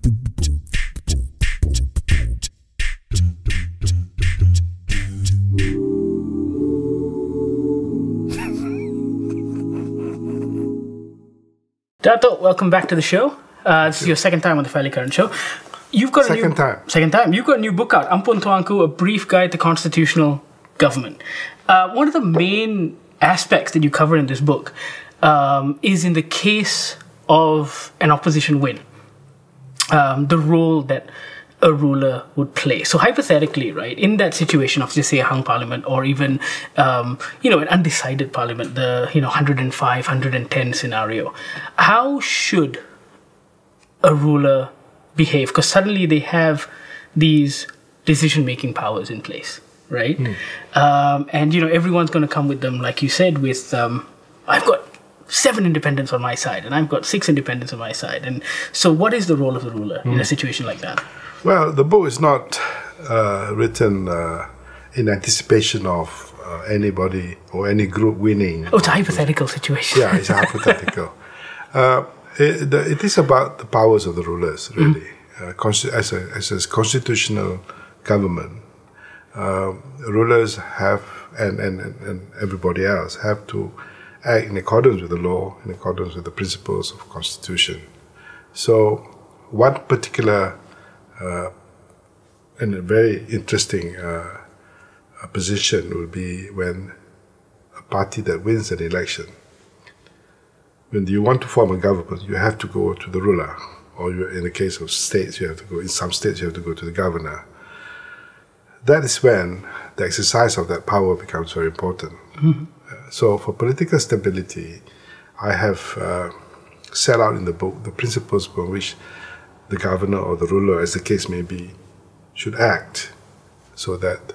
Datuk, welcome back to the show. This is your second time on the Fairly Current show. You've got Second time. You've got a new book out, Ampun Tuanku, A Brief Guide to Constitutional Government. One of the main aspects that you cover in this book is in the case of an opposition win, the role that a ruler would play. So hypothetically, right, in that situation of, just say, a hung parliament, or even, an undecided parliament, the, 105, 110 scenario, how should a ruler behave? Because suddenly they have these decision-making powers in place, right? And, everyone's going to come with them, like you said, with, I've got 7 independents on my side, and I've got 6 independents on my side. And so what is the role of the ruler in a situation like that? Well, the book is not written in anticipation of anybody or any group winning. Oh, it's a hypothetical situation. Yeah, it's a hypothetical. It is about the powers of the rulers, really. As a constitutional government, rulers have, and everybody else, have to act in accordance with the law, in accordance with the principles of the Constitution. So, one particular and a very interesting position will be when a party that wins an election, when you want to form a government, you have to go to the ruler, or in the case of states, in some states you have to go to the governor. That is when the exercise of that power becomes very important. So for political stability, I have set out in the book the principles upon which the governor or the ruler, as the case may be, should act so that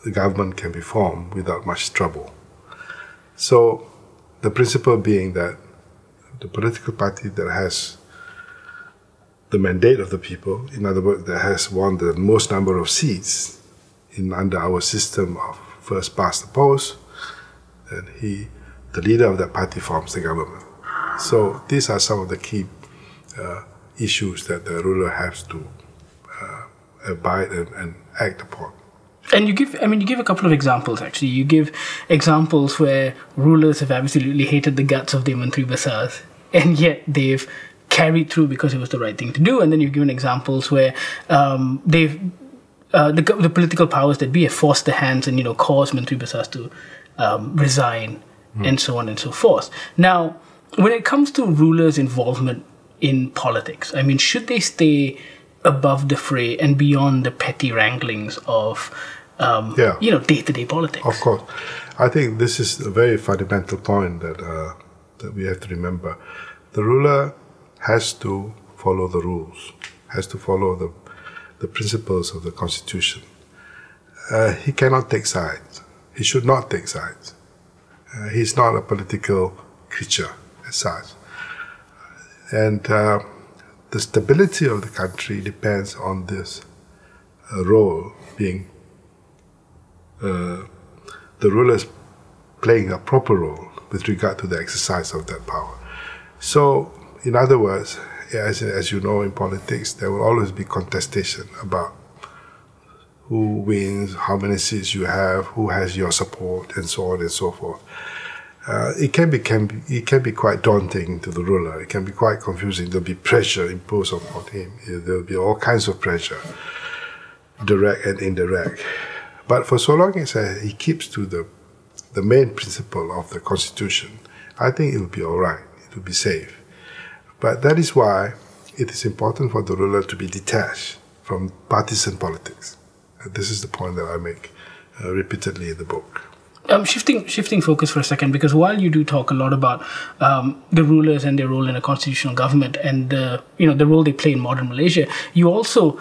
the government can be formed without much trouble. So the principle being that the political party that has the mandate of the people, in other words, that has won the most number of seats under our system of first past the post, then the leader of that party forms the government. So these are some of the key issues that the ruler has to abide and act upon. And you give a couple of examples, actually. You give examples where rulers have absolutely hated the guts of their Mantri Basars, and yet they've carried through because it was the right thing to do. And then you've given examples where the political powers that be have forced their hands and, caused Mantri Basars to resign, and so on and so forth. Now, when it comes to rulers' involvement in politics, should they stay above the fray and beyond the petty wranglings of, day-to-day politics? Of course. I think this is a very fundamental point that we have to remember. The ruler has to follow the rules, has to follow the principles of the Constitution. He cannot take sides. He should not take sides. He's not a political creature as such. And the stability of the country depends on this role being the rulers playing a proper role with regard to the exercise of that power. So, in other words, as you know, in politics, there will always be contestation about who wins, how many seats you have, who has your support, and so on and so forth. It can be quite daunting to the ruler. It can be quite confusing. There'll be pressure imposed upon him. There'll be all kinds of pressure, direct and indirect. But for so long as he keeps to the main principle of the Constitution, I think it will be all right. It will be safe. But that is why it is important for the ruler to be detached from partisan politics. This is the point that I make repeatedly in the book. Shifting focus for a second, because while you do talk a lot about the rulers and their role in a constitutional government and the role they play in modern Malaysia, you also,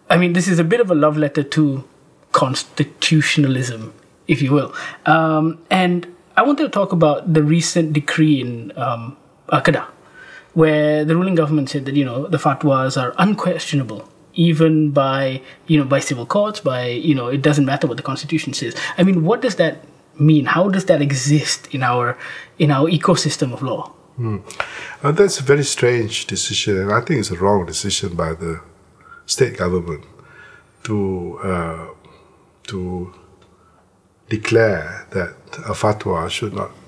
this is a bit of a love letter to constitutionalism, if you will. And I wanted to talk about the recent decree in Kedah, where the ruling government said that the fatwas are unquestionable, even by civil courts, it doesn't matter what the Constitution says. What does that mean? How does that exist in our ecosystem of law? That's a very strange decision, and I think it's a wrong decision by the state government to declare that a fatwa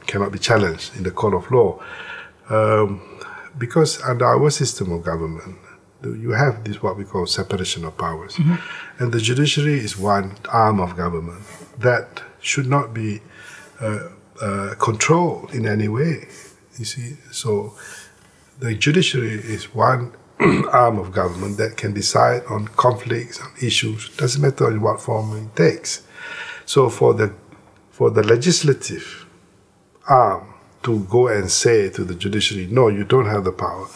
cannot be challenged in the court of law, because under our system of government, you have this what we call separation of powers, and the judiciary is one arm of government that should not be controlled in any way. You see, so the judiciary is one arm of government that can decide on conflicts, on issues. Doesn't matter in what form it takes. So for the legislative arm to go and say to the judiciary, no, you don't have the power.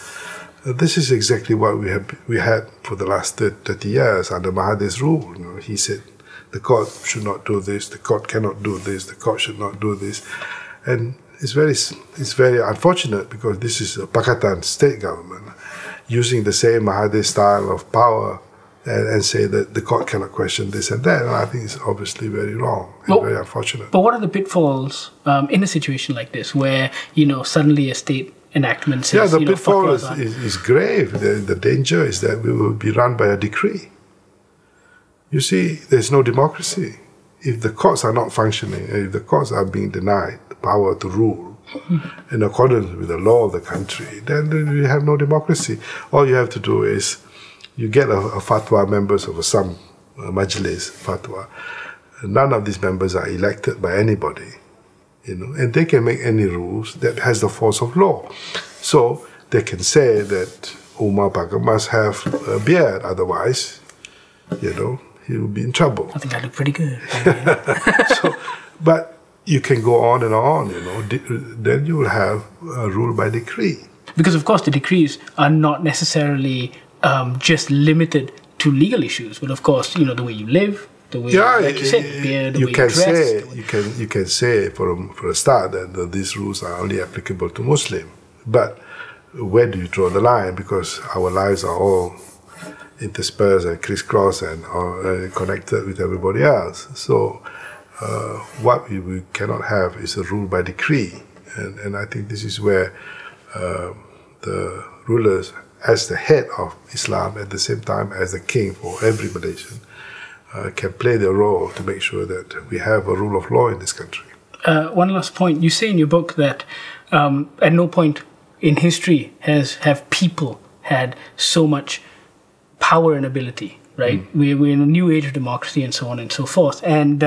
This is exactly what we had for the last 30 years under Mahathir's rule. You know, he said the court should not do this, the court cannot do this, the court should not do this, and it's very unfortunate because this is a Pakatan state government using the same Mahathir style of power and say that the court cannot question this and that. And I think it's obviously very wrong and very unfortunate. But what are the pitfalls in a situation like this where, suddenly a state enactment says, the pitfall is grave. The danger is that we will be run by a decree. You see, there's no democracy. If the courts are not functioning, if the courts are being denied the power to rule in accordance with the law of the country, then we have no democracy. All you have to do is you get a fatwa, members of some majlis fatwa. None of these members are elected by anybody, and they can make any rules that has the force of law. So they can say that Umar Pakar must have a beard, otherwise, he will be in trouble. I think I look pretty good. But you can go on and on, then you will have a rule by decree. Because, of course, the decrees are not necessarily just limited to legal issues, but, of course, the way you live, the way, like you said, beard, the way you dress. You can say for a start that these rules are only applicable to Muslim. But where do you draw the line? Because our lives are all interspersed and crisscrossed and connected with everybody else. So what we cannot have is a rule by decree. And I think this is where the rulers, as the head of Islam, at the same time as the king for every Malaysian, can play their role to make sure that we have a rule of law in this country. One last point. You say in your book that at no point in history have people had so much power and ability, right? We're in a new age of democracy and so on and so forth. And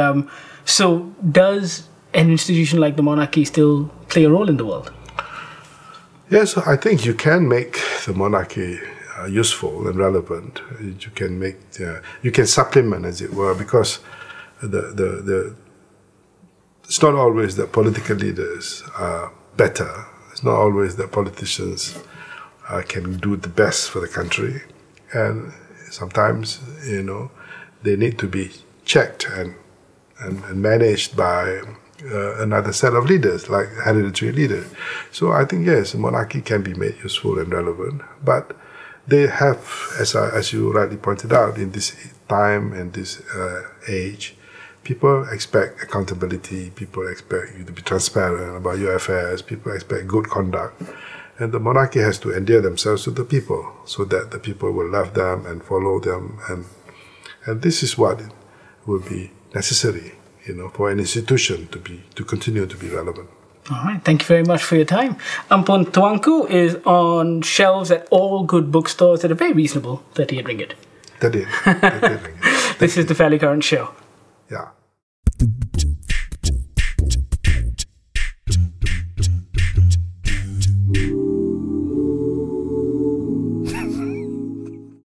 so does an institution like the monarchy still play a role in the world? Yes, I think you can make the monarchy useful and relevant. You can supplement, as it were, because it's not always that political leaders are better. It's not always that politicians can do the best for the country. And sometimes, they need to be checked and managed by another set of leaders, like hereditary leaders. So I think, yes, the monarchy can be made useful and relevant, but they have, as you rightly pointed out, in this time and this age, people expect accountability, people expect you to be transparent about your affairs, people expect good conduct. And the monarchy has to endear themselves to the people so that the people will love them and follow them. And this is what will be necessary, for an institution to continue to be relevant. All right. Thank you very much for your time. Ampun Tuanku is on shelves at all good bookstores at a very reasonable 38 ringgit. 38 ringgit. This is the Fairly Current Show. Yeah.